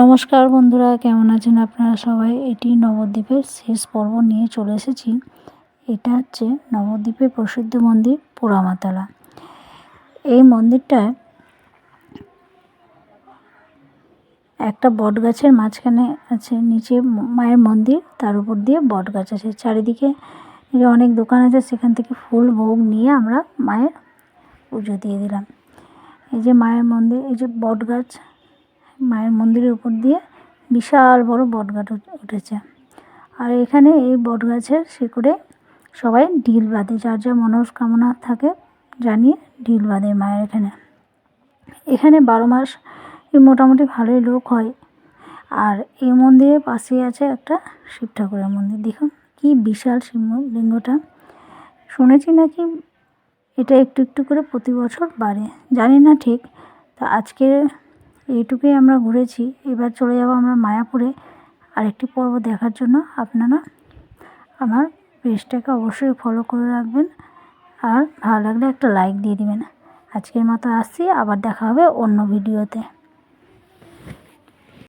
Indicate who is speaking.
Speaker 1: নমস্কার বন্ধুরা, কেমন আছেন আপনারা সবাই। এটি নবদ্বীপের শেষ পর্ব নিয়ে চলে এসেছি। এটা হচ্ছে নবদ্বীপের প্রসিদ্ধ মন্দির পোড়ামাতলা। এই মন্দিরটায় একটা বট গাছের মাঝখানে আছে, নিচে মায়ের মন্দির, তার উপর দিয়ে বট গাছ আছে। চারিদিকে অনেক দোকান আছে, সেখান থেকে ফুল ভোগ নিয়ে আমরা মায়ের পুজো দিয়ে দিলাম। এই যে মায়ের মন্দির, এই যে বট গাছ, মায়ের মন্দিরের উপর দিয়ে বিশাল বড় বট গাছ উঠেছে। আর এখানে এই বট গাছের শিকড়ে সবাই ঢিল বাঁধে, যার যা মনস্কামনা থাকে জানিয়ে ঢিল বাঁধে মায়ের এখানে 12 মাস মোটামুটি ভালোই লোক হয়। আর এই মন্দিরের পাশেই আছে একটা শিব ঠাকুরের মন্দির। দেখুন কি বিশাল শিবলিঙ্গটা। শুনেছি নাকি এটা একটু একটু করে প্রতি বছর বাড়ে, জানি না ঠিক। তা আজকে এইটুকুই আমরা ঘুরেছি। এবার চলে যাব আমরা মায়াপুরে আরেকটি পর্ব দেখার জন্য। আপনারা আমার পেজটাকে অবশ্যই ফলো করে রাখবেন, আর ভালো লাগলে একটা লাইক দিয়ে দিবেন। আজকের মতো আসছি, আবার দেখা হবে অন্য ভিডিওতে।